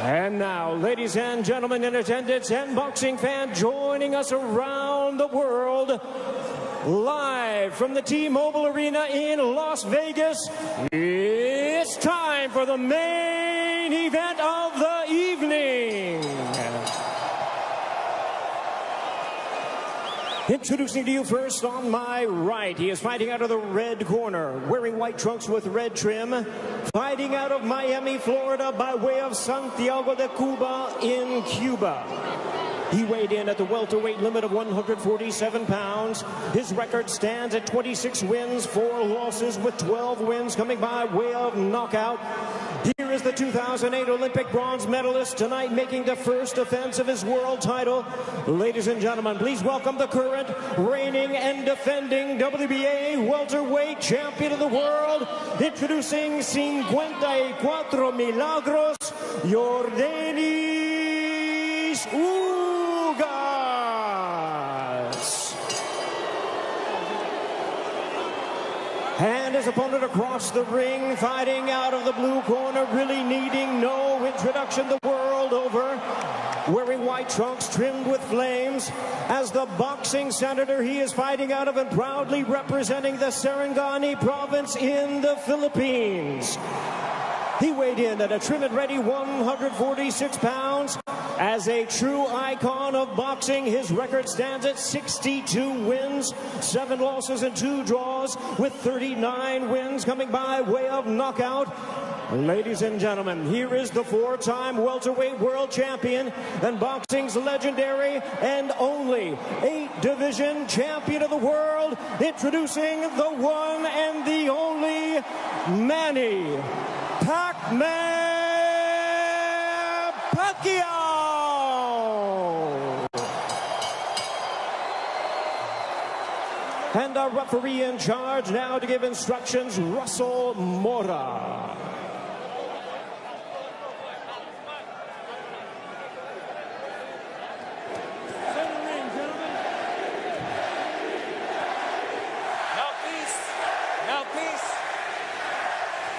And now, ladies and gentlemen in attendance and boxing fans joining us around the world, live from the T-Mobile Arena in Las Vegas, it's time for the main event of the evening. Introducing to you first on my right, he is fighting out of the red corner, wearing white trunks with red trim, fighting out of Miami, Florida by way of Santiago de Cuba in Cuba. He weighed in at the welterweight limit of 147 pounds. His record stands at 26 wins, 4 losses, with 12 wins coming by way of knockout. Here is the 2008 Olympic bronze medalist, tonight making the first defense of his world title. Ladies and gentlemen, please welcome the current, reigning and defending WBA welterweight champion of the world, introducing 54 Milagros, Yordenis Ugas. And his opponent across the ring, fighting out of the blue corner, really needing no introduction the world over, wearing white trunks trimmed with flames. As the boxing senator, he is fighting out of and proudly representing the Sarangani province in the Philippines. He weighed in at a trim and ready 146 pounds. As a true icon of boxing, his record stands at 62 wins, 7 losses and 2 draws, with 39 wins coming by way of knockout. Ladies and gentlemen, here is the 4-time welterweight world champion and boxing's legendary and only 8-division champion of the world, introducing the one and the only Manny Paquiao. And our referee in charge now to give instructions, Russell Mora.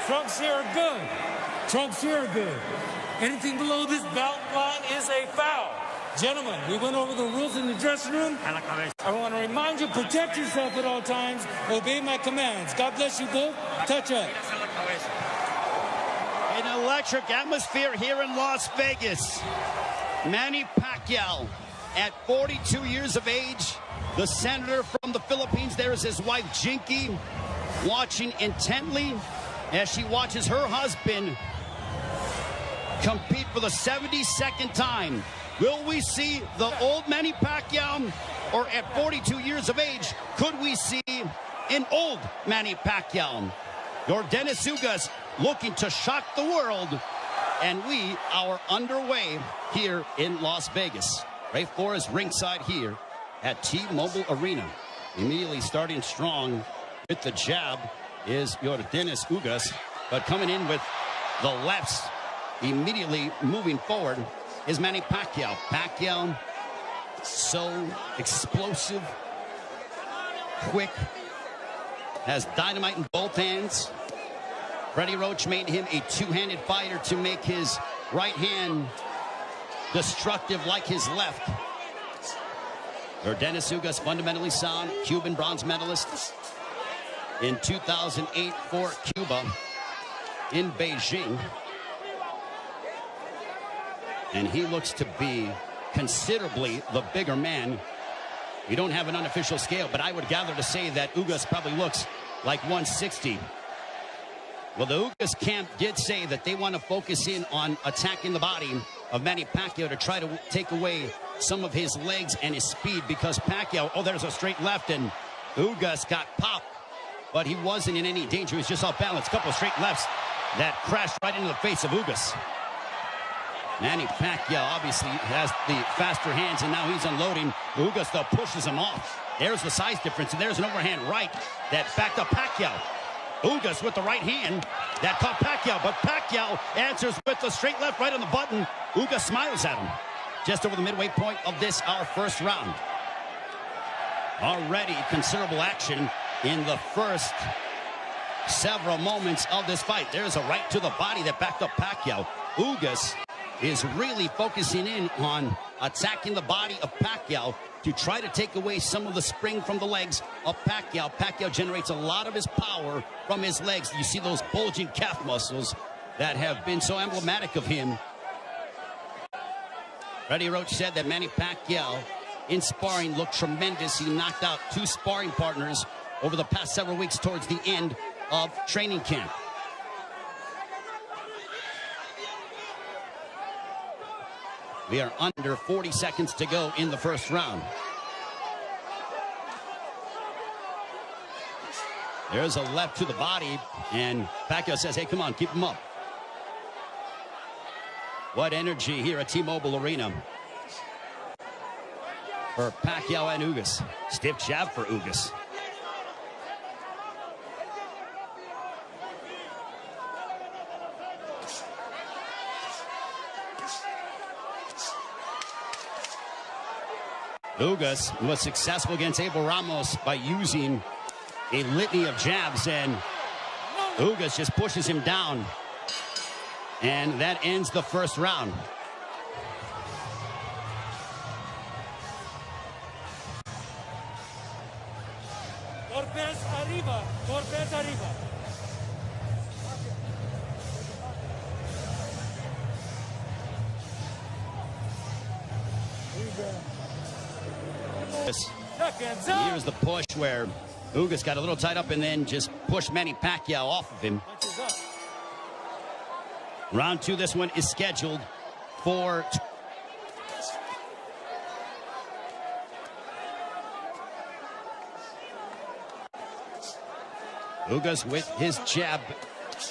Trunks here are good. Trunks here are good. Anything below this belt line is a foul. Gentlemen, we went over the rules in the dressing room. I want to remind you, protect yourself at all times. Obey my commands. God bless you both. Touch up. An electric atmosphere here in Las Vegas. Manny Paquiao, at 42 years of age, the senator from the Philippines. There is his wife, Jinky, watching intently as she watches her husband compete for the 72nd time. Will we see the old Manny Pacquiao, or at 42 years of age, could we see an old Manny Pacquiao? Yordenis Ugas looking to shock the world, and we are underway here in Las Vegas. Ray Flores ringside here at T-Mobile Arena. Immediately starting strong with the jab is Yordenis Ugas, but coming in with the lefts, immediately moving forward is Manny Paquiao. Paquiao, so explosive, quick, has dynamite in both hands. Freddie Roach made him a two-handed fighter to make his right hand destructive like his left. Yordenis Ugas, fundamentally sound, Cuban bronze medalist in 2008 for Cuba in Beijing. And he looks to be considerably the bigger man. We don't have an unofficial scale, but I would gather to say that Ugas probably looks like 160. Well, the Ugas camp did say that they want to focus in on attacking the body of Manny Paquiao to try to take away some of his legs and his speed, because Paquiao, oh, there's a straight left, and Ugas got popped, but he wasn't in any danger. He was just off balance. A couple of straight lefts that crashed right into the face of Ugas. Manny Paquiao obviously has the faster hands, and now he's unloading. Ugas, though, pushes him off. There's the size difference, and there's an overhand right that backed up Paquiao. Ugas with the right hand that caught Paquiao, but Paquiao answers with the straight left right on the button. Ugas smiles at him. Just over the midway point of this, our first round. Already considerable action in the first several moments of this fight. There's a right to the body that backed up Paquiao. Ugas is really focusing in on attacking the body of Paquiao to try to take away some of the spring from the legs of Paquiao. Paquiao generates a lot of his power from his legs. You see those bulging calf muscles that have been so emblematic of him. Freddie Roach said that Manny Paquiao in sparring looked tremendous. He knocked out 2 sparring partners over the past several weeks towards the end of training camp. We are under 40 seconds to go in the first round. There's a left to the body, and Paquiao says, hey, come on, keep him up. What energy here at T-Mobile Arena for Paquiao and Ugas. Stiff jab for Ugas. Ugas was successful against Abel Ramos by using a litany of jabs, and Ugas just pushes him down. And that ends the first round. Torpes arriba, Torpes arriba. Here's the push where Ugas got a little tied up and then just pushed Manny Paquiao off of him. Round 2, this one is scheduled for Ugas with his jab.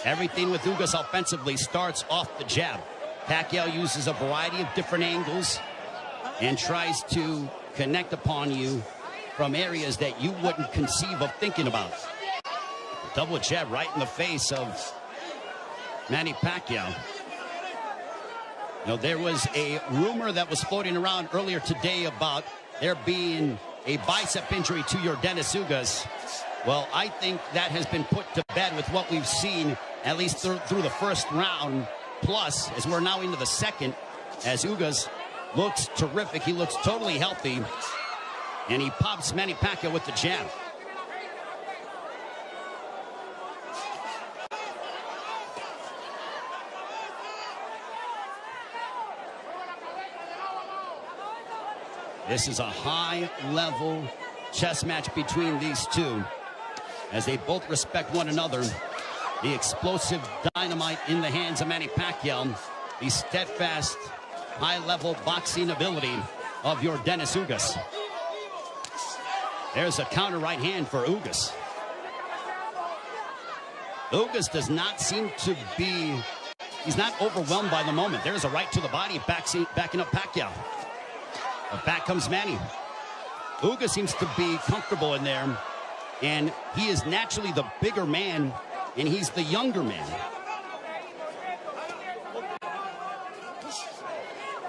Everything with Ugas offensively starts off the jab. Paquiao uses a variety of different angles and tries to connect upon you from areas that you wouldn't conceive of thinking about. Double jab right in the face of Manny Paquiao. You know, there was a rumor that was floating around earlier today about there being a bicep injury to your Dennis Ugas. Well, I think that has been put to bed with what we've seen, at least through the first round. Plus, as we're now into the second, as Ugas looks terrific. He looks totally healthy. And he pops Manny Paquiao with the jab. This is a high-level chess match between these two, as they both respect one another. The explosive dynamite in the hands of Manny Pacquiao, the steadfast, high-level boxing ability of your Dennis Ugas. There's a counter right hand for Ugas. Ugas does not seem to be, he's not overwhelmed by the moment. There's a right to the body, backing up Paquiao. But back comes Manny. Ugas seems to be comfortable in there, and he is naturally the bigger man, and he's the younger man.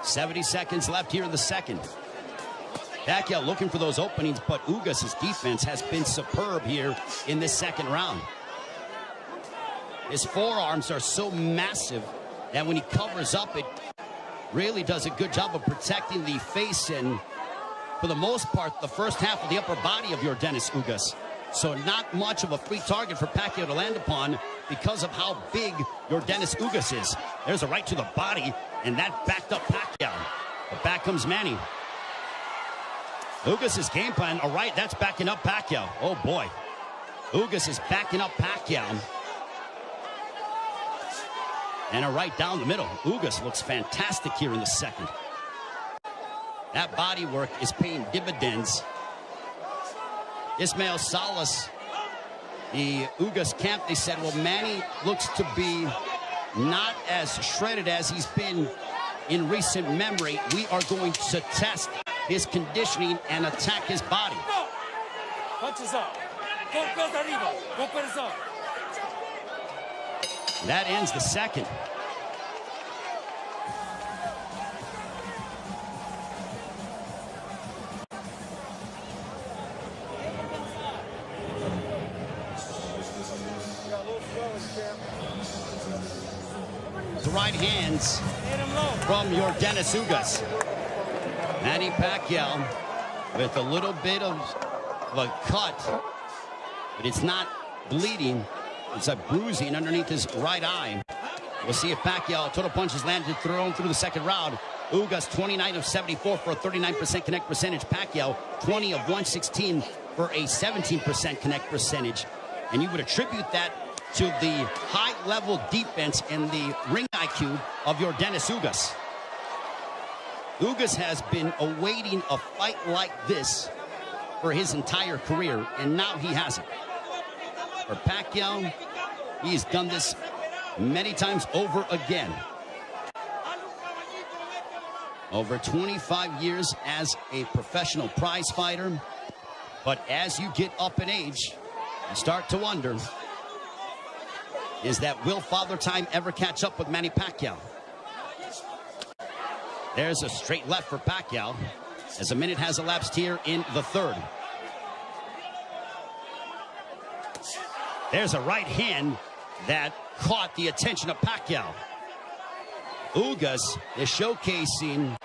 70 seconds left here in the second. Paquiao looking for those openings, but Ugas' defense has been superb here in this second round. His forearms are so massive that when he covers up, it really does a good job of protecting the face and, for the most part, the first half of the upper body of your Dennis Ugas. So not much of a free target for Paquiao to land upon because of how big your Dennis Ugas is. There's a right to the body, and that backed up Paquiao. But back comes Manny. Ugas' game plan, all right, that's backing up Paquiao. Oh, boy. Ugas is backing up Paquiao. And a right down the middle. Ugas looks fantastic here in the second. That body work is paying dividends. Ismael Salas, the Ugas camp, they said, well, Manny looks to be not as shredded as he's been in recent memory. We are going to test his conditioning and attack his body. Punches up. Golpes arriba. Golpes up. That ends the second. The right hands. Hit him low. from your Dennis Ugas. Manny Paquiao with a little bit of a cut, but it's not bleeding. It's a bruising underneath his right eye. We'll see if Paquiao, total punches landed, thrown through the second round. Ugas 29 of 74 for a 39% connect percentage. Paquiao 20 of 116 for a 17% connect percentage. And you would attribute that to the high-level defense and the ring IQ of your Dennis Ugas. Ugas has been awaiting a fight like this for his entire career, and now he has it. For Paquiao, he's done this many times over again. Over 25 years as a professional prize fighter. But as you get up in age, you start to wonder, will Father Time ever catch up with Manny Paquiao? There's a straight left for Paquiao as a minute has elapsed here in the third. There's a right hand that caught the attention of Paquiao. Ugas is showcasing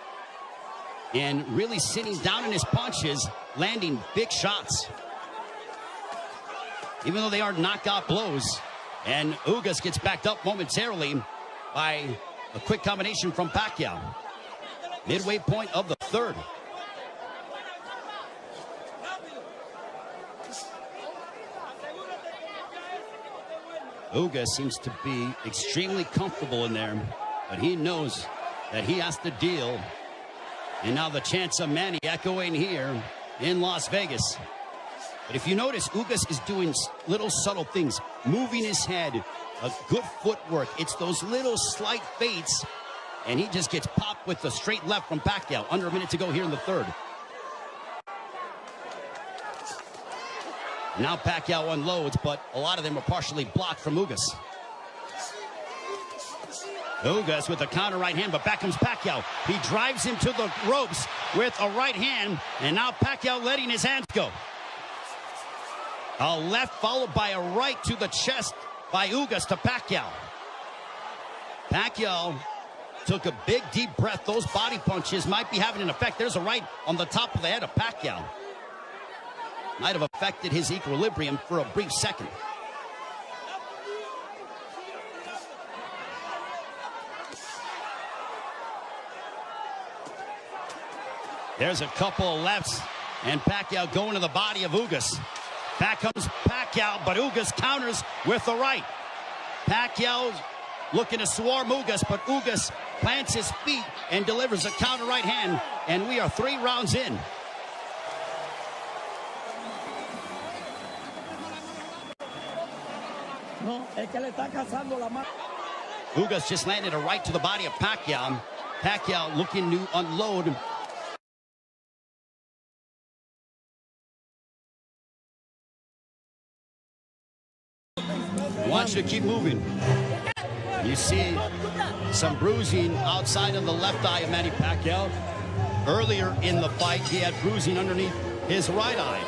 and really sitting down in his punches, landing big shots. Even though they are knockout blows. And Ugas gets backed up momentarily by a quick combination from Paquiao. Midway point of the third. Ugas seems to be extremely comfortable in there, but he knows that he has to deal. And now the chance of Manny echoing here in Las Vegas. But if you notice, Ugas is doing little subtle things, moving his head, a good footwork. It's those little slight feints, and he just gets popped with the straight left from Paquiao. Under a minute to go here in the third. Now Paquiao unloads, but a lot of them are partially blocked from Ugas. Ugas with a counter right hand, but back comes Paquiao. He drives him to the ropes with a right hand, and now Paquiao letting his hands go. A left followed by a right to the chest by Ugas to Paquiao. Paquiao took a big deep breath. Those body punches might be having an effect. There's a right on the top of the head of Paquiao. Might have affected his equilibrium for a brief second. There's a couple of lefts, and Paquiao going to the body of Ugas. Back comes Paquiao, but Ugas counters with the right. Pacquiao looking to swarm Ugas, but Ugas plants his feet and delivers a counter right hand, and we are 3 rounds in. Ugas just landed a right to the body of Paquiao. Paquiao looking to unload. Wants you to keep moving. You see some bruising outside of the left eye of Manny Paquiao. Earlier in the fight, he had bruising underneath his right eye.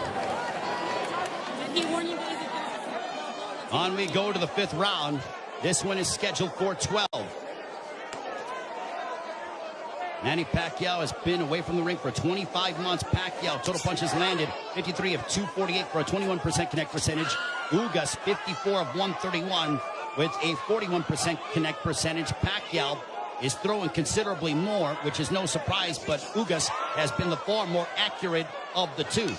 On we go to the 5th round. This one is scheduled for 12. Manny Paquiao has been away from the ring for 25 months. Paquiao, total punches landed 53 of 248 for a 21% connect percentage. Ugas, 54 of 131 with a 41% connect percentage. Paquiao is throwing considerably more, which is no surprise, but Ugas has been the far more accurate of the two.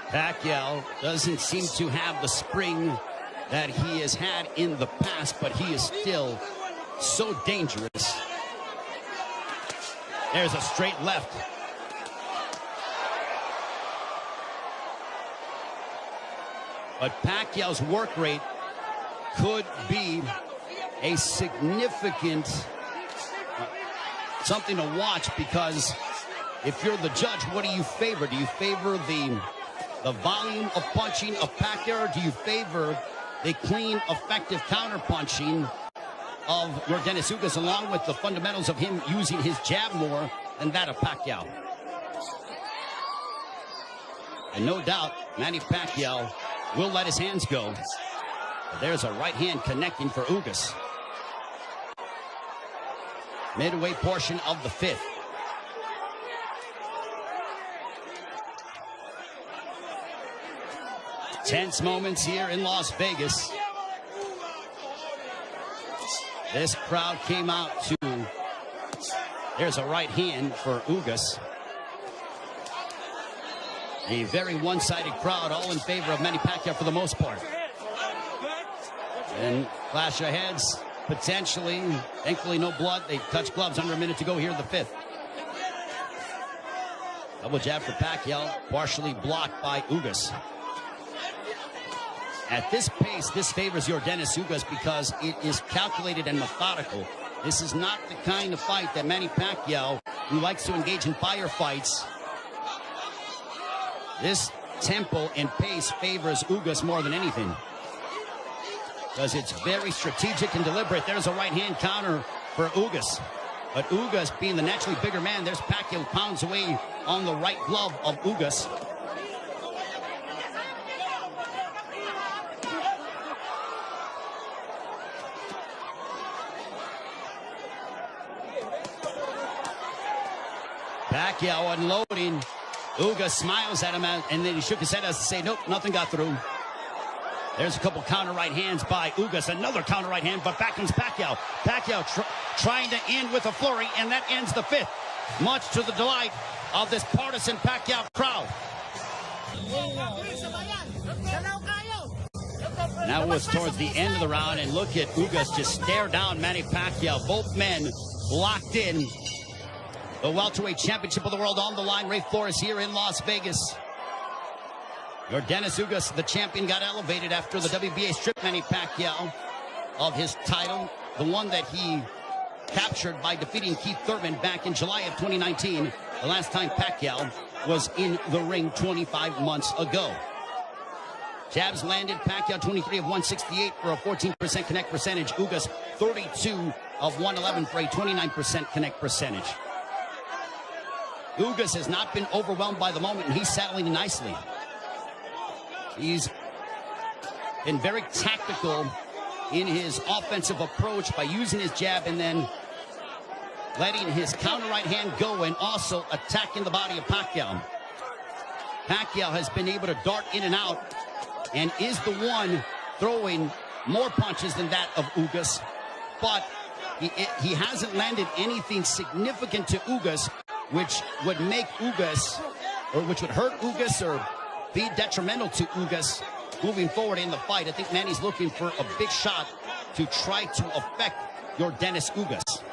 Paquiao doesn't seem to have the spring that he has had in the past, but he is still so dangerous. There's a straight left. But Pacquiao's work rate could be a significant something to watch, because if you're the judge, what do you favor? Do you favor the volume of punching of Paquiao, or do you favor the clean, effective counter-punching of your Dennis Ugas, along with the fundamentals of him using his jab more than that of Paquiao? And no doubt, Manny Paquiao will let his hands go. There's a right hand connecting for Ugas. Midway portion of the fifth. Tense moments here in Las Vegas. This crowd came out to... There's a right hand for Ugas. A very one-sided crowd, all in favor of Manny Pacquiao for the most part. And clash of heads, potentially. Thankfully, no blood. They touch gloves under a minute to go here in the fifth. Double jab for Paquiao, partially blocked by Ugas. At this pace, this favors Yordenis Ugas because it is calculated and methodical. This is not the kind of fight that Manny Pacquiao, who likes to engage in firefights. This tempo and pace favors Ugas more than anything, because it's very strategic and deliberate. There's a right hand counter for Ugas. But Ugas, being the naturally bigger man, there's Paquiao who pounds away on the right glove of Ugas. Paquiao unloading. Ugas smiles at him, and then he shook his head as to say, nope, nothing got through. There's a couple counter right hands by Ugas. Another counter right hand, but back comes Paquiao. Paquiao trying to end with a flurry, and that ends the fifth. Much to the delight of this partisan Paquiao crowd. Now was towards the end of the round, and look at Ugas just stare down Manny Pacquiao. Both men locked in. The welterweight championship of the world on the line. Ray Flores here in Las Vegas. Yordenis Ugas, the champion, got elevated after the WBA stripped Manny Pacquiao of his title, the one that he captured by defeating Keith Thurman back in July of 2019, the last time Pacquiao was in the ring 25 months ago. Jabs landed. Pacquiao 23 of 168 for a 14% connect percentage. Ugas 32 of 111 for a 29% connect percentage. Ugas has not been overwhelmed by the moment, and he's settling nicely. He's been very tactical in his offensive approach by using his jab and then letting his counter right hand go and also attacking the body of Paquiao. Paquiao has been able to dart in and out and is the one throwing more punches than that of Ugas, but he hasn't landed anything significant to Ugas, which would make Ugas, or which would hurt Ugas or be detrimental to Ugas moving forward in the fight. I think Manny's looking for a big shot to try to affect Yordenis Ugas.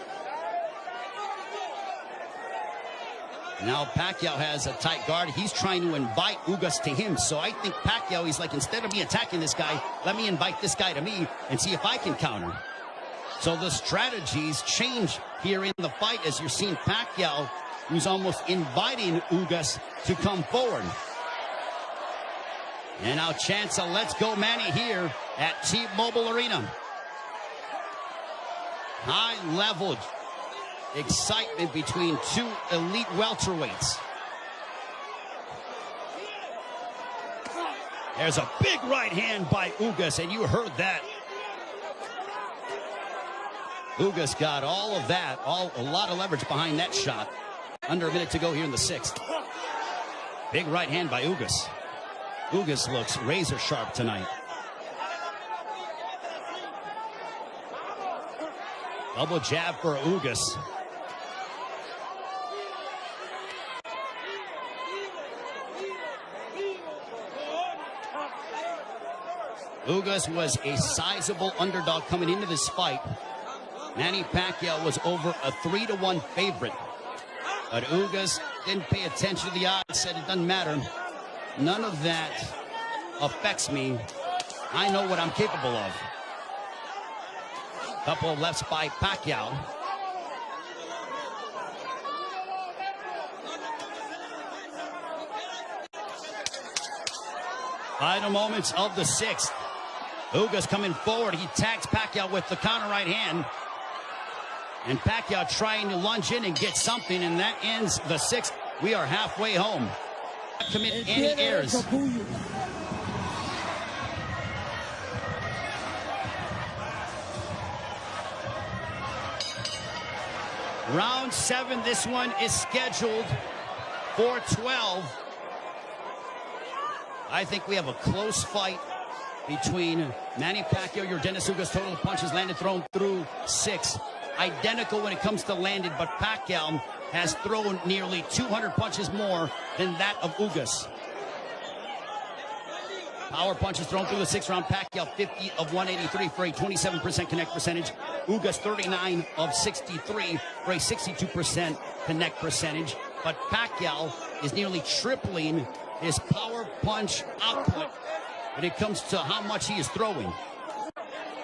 Now Pacquiao has a tight guard. He's trying to invite Ugas to him. So I think Pacquiao, he's like, instead of me attacking this guy, let me invite this guy to me and see if I can counter. So the strategies change here in the fight as you're seeing Pacquiao, who's almost inviting Ugas to come forward. And now chance a let's go Manny here at T-Mobile Arena. High level excitement between two elite welterweights. There's a big right hand by Ugas, and you heard that. Ugas got all of that, a lot of leverage behind that shot. Under a minute to go here in the sixth. Big right hand by Ugas. Ugas looks razor sharp tonight. Double jab for Ugas. Ugas was a sizable underdog coming into this fight. Manny Pacquiao was over a 3-1 favorite. But Ugas didn't pay attention to the odds, said it doesn't matter. None of that affects me. I know what I'm capable of. Couple of lefts by Paquiao. Final moments of the sixth. Ugas coming forward. He tags Paquiao with the counter right hand. And Paquiao trying to lunge in and get something, and that ends the sixth. We are halfway home. Not commit any errors. Round 7, this one is scheduled for 12. I think we have a close fight between Manny Pacquiao, your Dennis Ugas. Total punches landed, thrown through 6. Identical when it comes to landed, but Paquiao has thrown nearly 200 punches more than that of Ugas. Power punches thrown through the 6th round. Paquiao 50 of 183 for a 27% connect percentage. Ugas 39 of 63 for a 62% connect percentage. But Paquiao is nearly tripling his power punch output when it comes to how much he is throwing.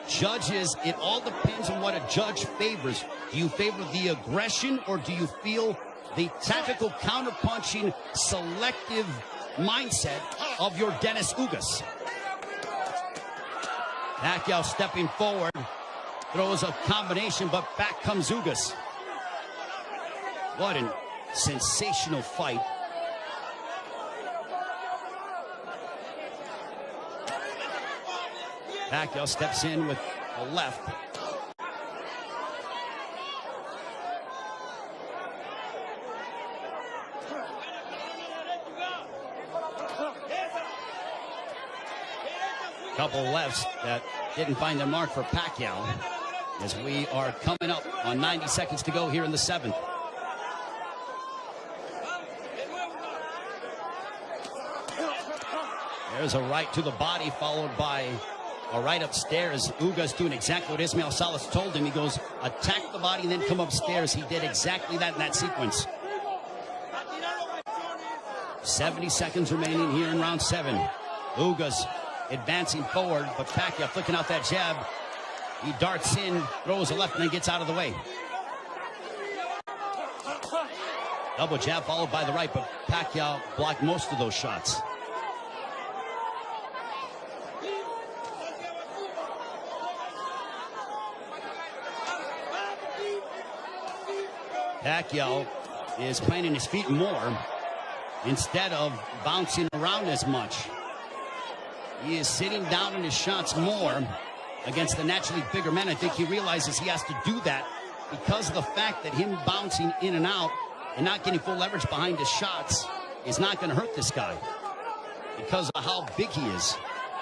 Judges, it all depends on what a judge favors. Do you favor the aggression, or do you feel the tactical counterpunching, selective mindset of your Dennis Ugas? Paquiao stepping forward, throws a combination, but back comes Ugas. What a sensational fight. Paquiao steps in with a left. Couple lefts that didn't find their mark for Paquiao, as we are coming up on 90 seconds to go here in the 7th. There's a right to the body, followed by a right upstairs. Ugas doing exactly what Ismael Salas told him. He goes, attack the body and then come upstairs. He did exactly that in that sequence. 70 seconds remaining here in round 7. Ugas advancing forward, but Paquiao flicking out that jab. He darts in, throws a left, and then gets out of the way. Double jab followed by the right, but Paquiao blocked most of those shots. Paquiao is planting his feet more instead of bouncing around as much. He is sitting down in his shots more against the naturally bigger men. I think he realizes he has to do that because of the fact that him bouncing in and out and not getting full leverage behind his shots is not going to hurt this guy because of how big he is.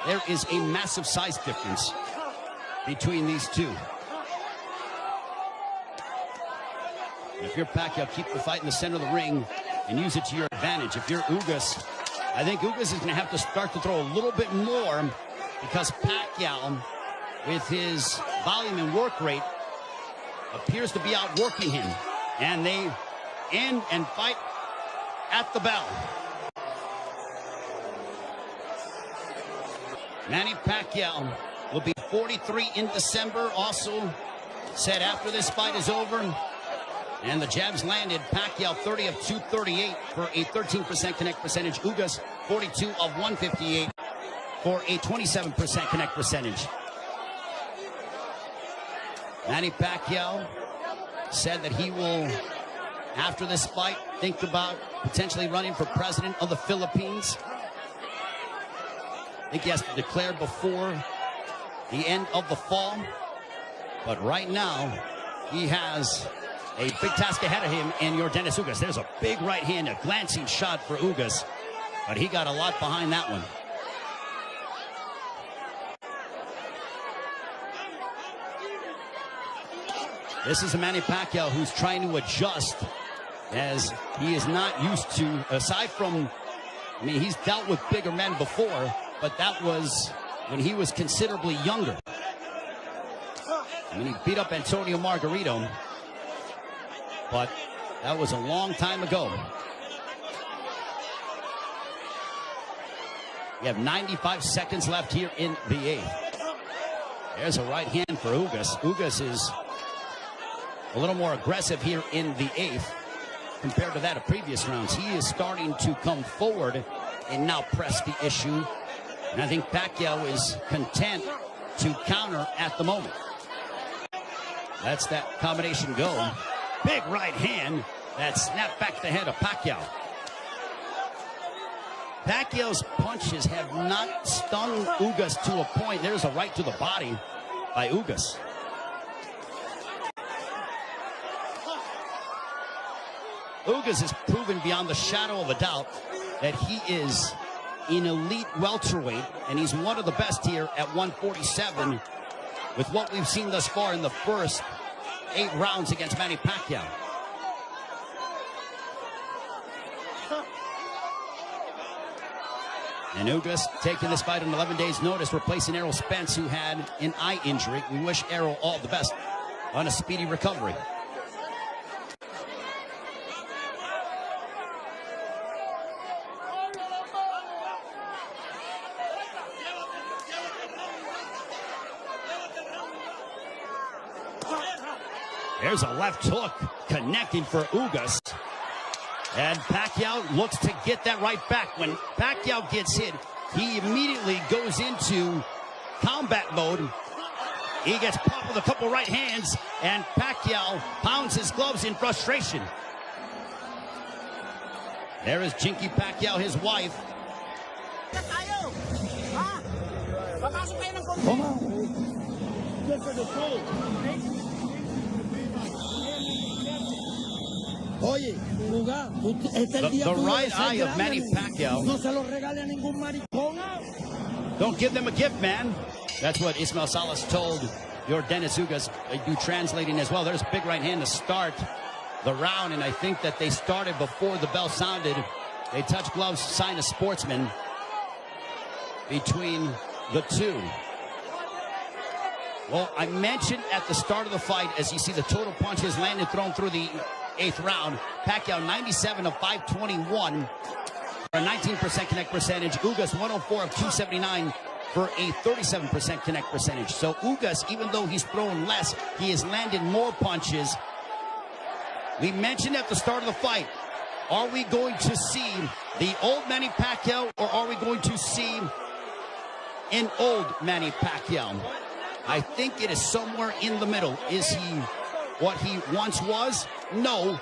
There is a massive size difference between these two. If you're Paquiao, keep the fight in the center of the ring and use it to your advantage. If you're Ugas, I think Ugas is going to have to start to throw a little bit more because Paquiao, with his volume and work rate, appears to be outworking him. And they end and fight at the bell. Manny Pacquiao will be 43 in December. Also said after this fight is over and the jabs landed, Paquiao 30 of 238 for a 13% connect percentage. Ugas 42 of 158 for a 27% connect percentage. Manny Pacquiao said that he will, after this fight, think about potentially running for president of the Philippines. I think he has to declare before the end of the fall. But right now, he has a big task ahead of him in your Dennis Ugas. There's a big right hand, a glancing shot for Ugas, but he got a lot behind that one. This is a Manny Pacquiao who's trying to adjust, as he is not used to, aside from, I mean, he's dealt with bigger men before, but that was when he was considerably younger. I mean, he beat up Antonio Margarito, but that was a long time ago. We have 95 seconds left here in the 8th. There's a right hand for Ugas. Ugas is a little more aggressive here in the 8th compared to that of previous rounds. He is starting to come forward and now press the issue. And I think Paquiao is content to counter at the moment. That's that combination go. Big right hand that snapped back the head of Paquiao. Pacquiao's punches have not stung Ugas to a point. There's a right to the body by Ugas. Ugas has proven beyond the shadow of a doubt that he is an elite welterweight, and he's one of the best here at 147 with what we've seen thus far in the first 8 rounds against Manny Paquiao. And Ugas taking this fight on 11 days' notice, replacing Errol Spence, who had an eye injury. We wish Errol all the best on a speedy recovery. There's a left hook connecting for Ugas. And Paquiao looks to get that right back. When Paquiao gets hit, he immediately goes into combat mode. He gets popped with a couple right hands, and Paquiao pounds his gloves in frustration. There is Jinky Paquiao, his wife. The right eye of Manny Paquiao. Don't give them a gift, man. That's what Ismael Salas told your Dennis Ugas. They do translating as well. There's a big right hand to start the round, and I think that they started before the bell sounded. They touched gloves, sign of sportsman between the two. Well, I mentioned at the start of the fight, as you see the total punches landed, thrown through the 8th round, Paquiao 97 of 521 for a 19% connect percentage. Ugas 104 of 279 for a 37% connect percentage. So Ugas, even though he's thrown less, he has landed more punches. We mentioned at the start of the fight, are we going to see the old Manny Paquiao, or are we going to see an old Manny Paquiao? I think it is somewhere in the middle. Is he what he once was? No,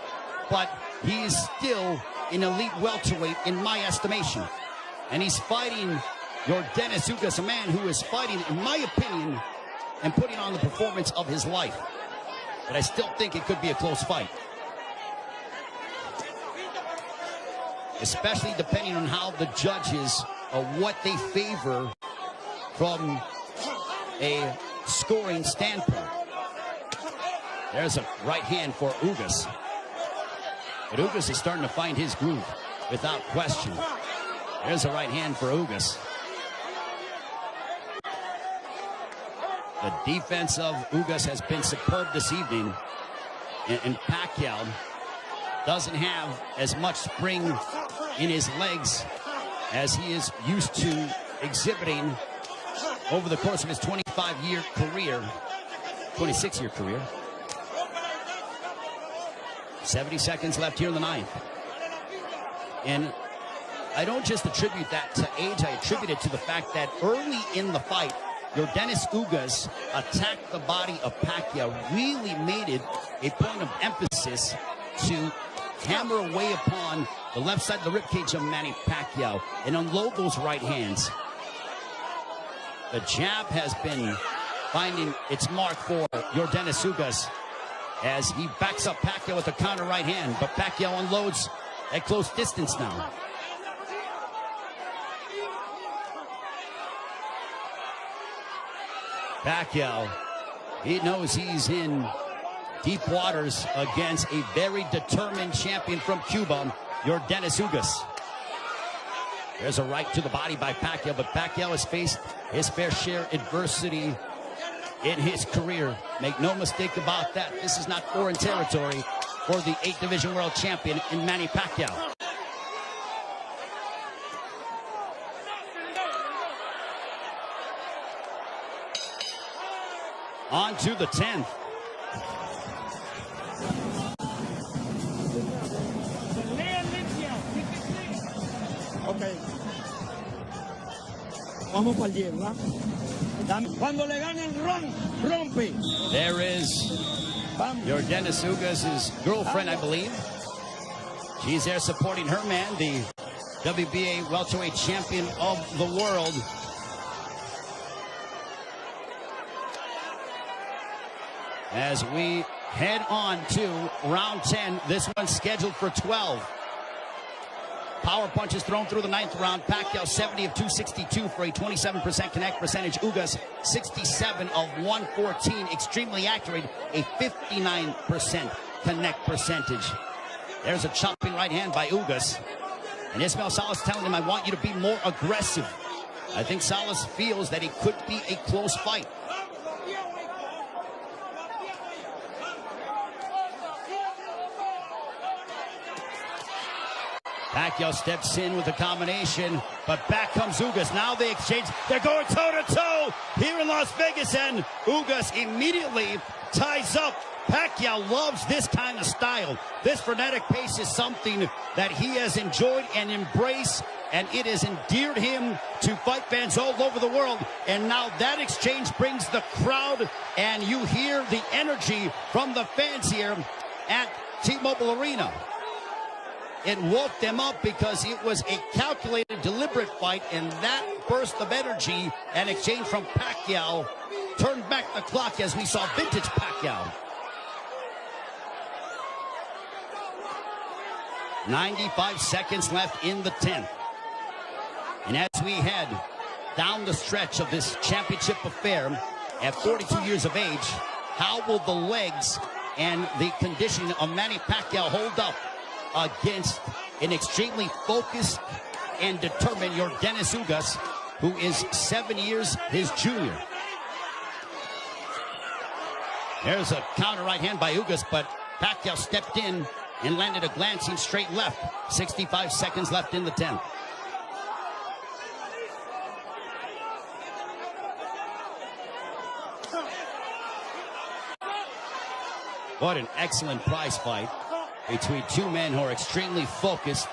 but he is still an elite welterweight in my estimation. And he's fighting your Dennis Ugas, a man who is fighting, in my opinion, and putting on the performance of his life. But I still think it could be a close fight. Especially depending on how the judges, what they favor from a scoring standpoint. There's a right hand for Ugas. But Ugas is starting to find his groove without question. There's a right hand for Ugas. The defense of Ugas has been superb this evening. And Paquiao doesn't have as much spring in his legs as he is used to exhibiting over the course of his 25-year career, 26-year career. 70 seconds left here in the 9th. And I don't just attribute that to age, I attribute it to the fact that early in the fight, your Dennis Ugas attacked the body of Paquiao, really made it a point of emphasis to hammer away upon the left side of the ribcage of Manny Paquiao and unload those right hands. The jab has been finding its mark for your Dennis Ugas as he backs up Paquiao with a counter right hand, but Paquiao unloads at close distance now. Paquiao, he knows he's in deep waters against a very determined champion from Cuba, your Dennis Ugas. There's a right to the body by Paquiao, but Paquiao has faced his fair share of adversity in his career. Make no mistake about that. This is not foreign territory for the 8th Division World Champion in Manny Paquiao. On to the 10th. Okay. Vamos para el 10, ¿verdad? Cuando le ganen, rompe. There is your Dennis Ugas' girlfriend, I believe. She's there supporting her man, the WBA welterweight champion of the world. As we head on to round 10. This one's scheduled for 12. Power punches thrown through the 9th round. Paquiao 70 of 262 for a 27% connect percentage. Ugas 67 of 114. Extremely accurate, a 59% connect percentage. There's a chopping right hand by Ugas. And Ismael Salas telling him, I want you to be more aggressive. I think Salas feels that it could be a close fight. Paquiao steps in with a combination, but back comes Ugas. Now they exchange. They're going toe-to-toe here in Las Vegas, and Ugas immediately ties up. Paquiao loves this kind of style. This frenetic pace is something that he has enjoyed and embraced, and it has endeared him to fight fans all over the world. And now that exchange brings the crowd, and you hear the energy from the fans here at T-Mobile Arena. It woke them up because it was a calculated, deliberate fight, and that burst of energy and exchange from Paquiao turned back the clock as we saw vintage Paquiao. 95 seconds left in the 10th. And as we head down the stretch of this championship affair at 42 years of age, how will the legs and the conditioning of Manny Paquiao hold up against an extremely focused and determined Yordenis Ugas, who is 7 years his junior? There's a counter right hand by Ugas, but Paquiao stepped in and landed a glancing straight left. 65 seconds left in the 10th. What an excellent prize fight between two men who are extremely focused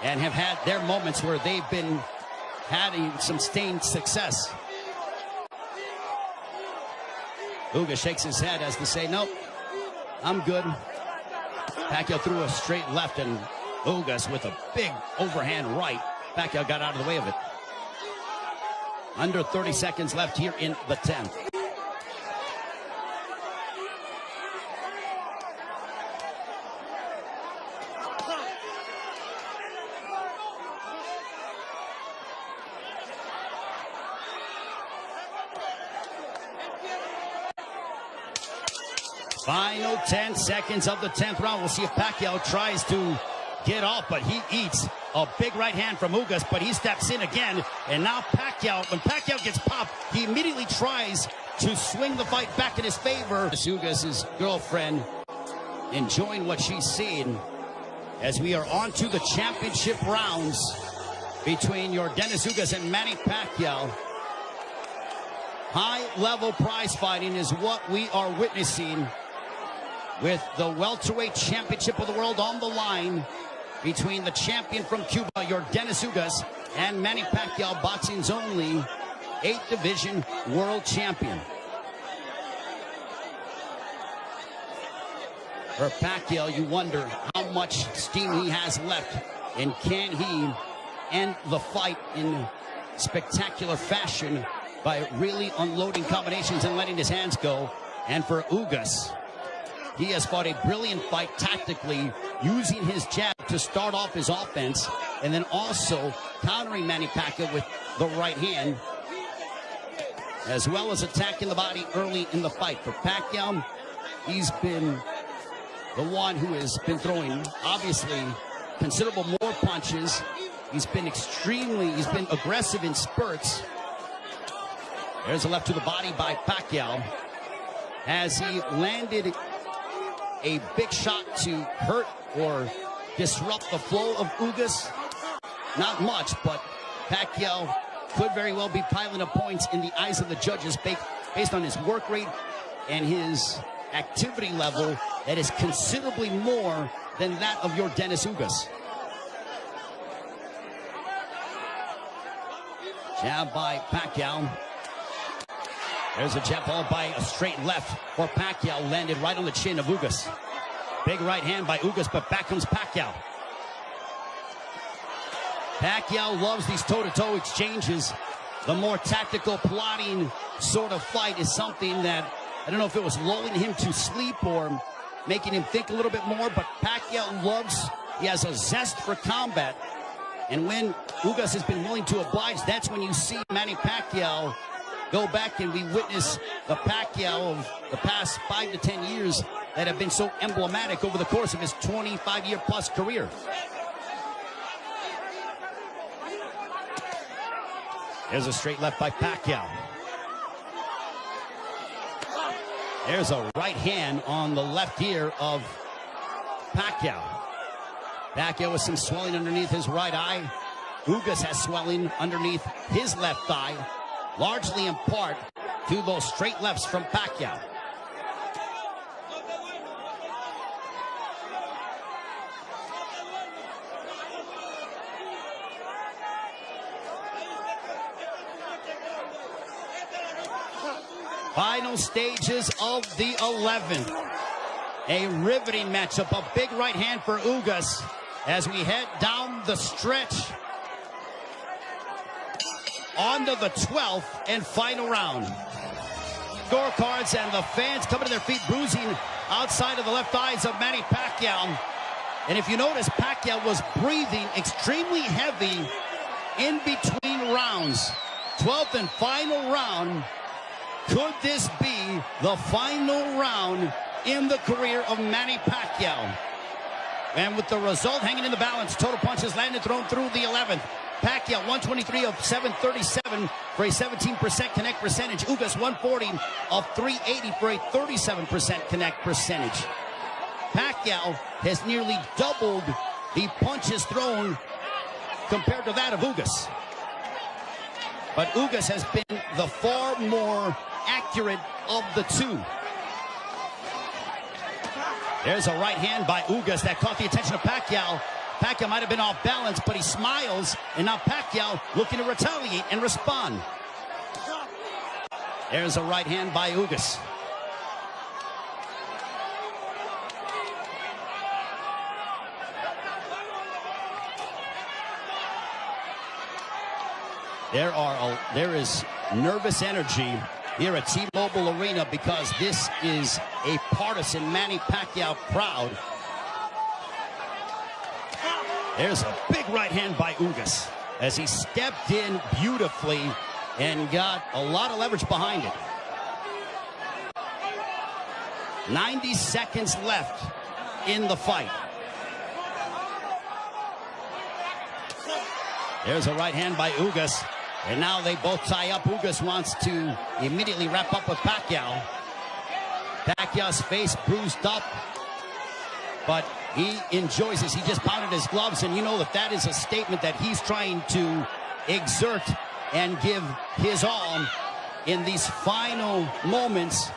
and have had their moments where they've been having some sustained success. Ugas shakes his head as to say, nope, I'm good. Paquiao threw a straight left, and Ugas with a big overhand right. Paquiao got out of the way of it. Under 30 seconds left here in the 10th. Final 10 seconds of the 10th round. We'll see if Paquiao tries to get off, but he eats a big right hand from Ugas, but he steps in again. And now Paquiao, when Paquiao gets popped, he immediately tries to swing the fight back in his favor. Ugas' girlfriend enjoying what she's seeing as we are on to the championship rounds between Yordenis Ugas and Manny Paquiao. High-level prize fighting is what we are witnessing, with the welterweight championship of the world on the line between the champion from Cuba, Yordenis Ugas, and Manny Paquiao, boxing's only 8th division world champion. For Paquiao, you wonder how much steam he has left, and can he end the fight in spectacular fashion by really unloading combinations and letting his hands go. And for Ugas, he has fought a brilliant fight tactically, using his jab to start off his offense, and then also countering Manny Paquiao with the right hand, as well as attacking the body early in the fight. For Paquiao, he's been the one who has been throwing, obviously, considerable more punches. He's been aggressive in spurts. There's a left to the body by Paquiao as he landed a big shot to hurt or disrupt the flow of Ugas. Not much, but Paquiao could very well be piling up points in the eyes of the judges based on his work rate and his activity level that is considerably more than that of Yordenis Ugas. Jab by Paquiao. There's a jab followed by a straight left for Paquiao, landed right on the chin of Ugas. Big right hand by Ugas, but back comes Paquiao. Paquiao loves these toe-to-toe exchanges. The more tactical, plotting sort of fight is something that I don't know if it was lulling him to sleep or making him think a little bit more, but Paquiao he has a zest for combat. And when Ugas has been willing to oblige, that's when you see Manny Paquiao go back, and we witness the Paquiao of the past 5 to 10 years that have been so emblematic over the course of his 25-year-plus career. There's a straight left by Paquiao. There's a right hand on the left ear of Paquiao. Paquiao with some swelling underneath his right eye. Ugas has swelling underneath his left thigh, largely in part to those straight lefts from Paquiao. Final stages of the 11th. A riveting matchup, a big right hand for Ugas as we head down the stretch onto the 12th and final round. Scorecards and the fans coming to their feet, bruising outside of the left eyes of Manny Paquiao. And if you notice, Paquiao was breathing extremely heavy in between rounds. 12th and final round. Could this be the final round in the career of Manny Paquiao? And with the result hanging in the balance, total punches landed thrown through the 11th. Paquiao 123 of 737 for a 17% connect percentage. Ugas 140 of 380 for a 37% connect percentage. Paquiao has nearly doubled the punches thrown compared to that of Ugas. But Ugas has been the far more accurate of the two. There's a right hand by Ugas that caught the attention of Paquiao. Paquiao might have been off balance, but he smiles, and now Paquiao looking to retaliate and respond. There's a right hand by Ugas. There is nervous energy here at T-Mobile Arena because this is a partisan Manny Paquiao crowd. There's a big right hand by Ugas as he stepped in beautifully and got a lot of leverage behind it. 90 seconds left in the fight. There's a right hand by Ugas. And now they both tie up. Ugas wants to immediately wrap up with Paquiao. Pacquiao's face bruised up, but he enjoys this. He just pounded his gloves, and you know that is a statement that he's trying to exert and give his all in these final moments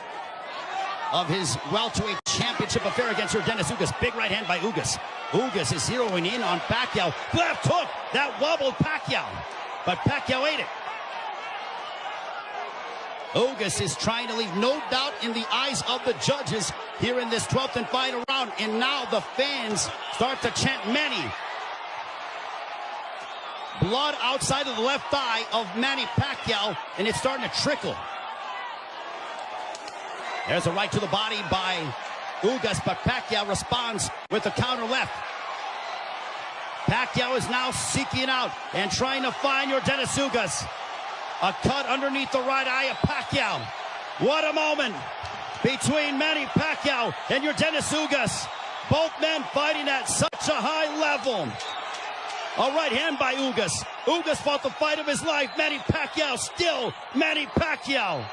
of his welterweight championship affair against Dennis Ugas. Big right hand by Ugas. Ugas is zeroing in on Paquiao. Left hook that wobbled Paquiao, but Paquiao ate it. Ugas is trying to leave no doubt in the eyes of the judges here in this 12th and final round. And now the fans start to chant Manny. Blood outside of the left thigh of Manny Paquiao, and it's starting to trickle. There's a right to the body by Ugas, but Paquiao responds with a counter left. Paquiao is now seeking out and trying to find Dennis Ugas. A cut underneath the right eye of Paquiao. What a moment between Manny Paquiao and Dennis Ugas. Both men fighting at such a high level. A right hand by Ugas. Ugas fought the fight of his life. Manny Paquiao still Manny Paquiao.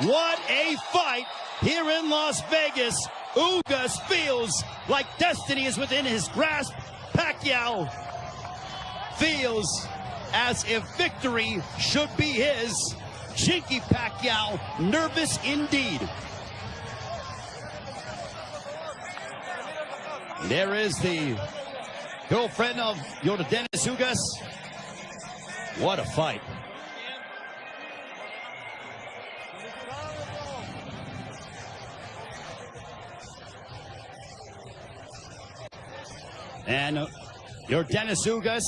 What a fight here in Las Vegas. Ugas feels like destiny is within his grasp. Paquiao feels as if victory should be his. Chinky Paquiao, nervous indeed. There is the girlfriend of Dennis Ugas. What a fight. And Dennis Ugas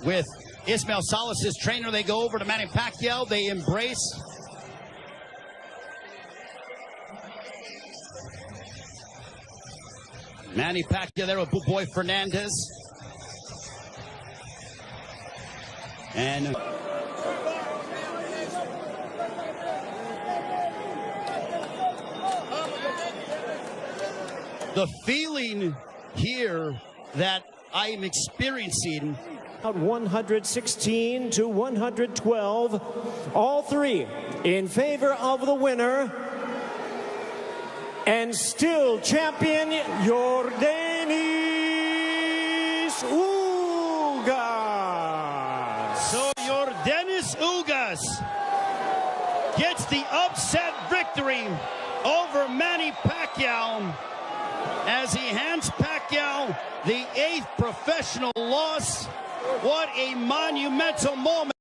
with Ismael Salas' trainer. They go over to Manny Paquiao. They embrace. Manny Paquiao there with Boy Fernandez. And the feeling here that I am experiencing. 116 to 112, all three in favor of the winner, and still champion Yordenis Ugas. So Yordenis Ugas gets the upset victory over Manny Paquiao as he hands Paquiao the 8th professional loss. What a monumental moment.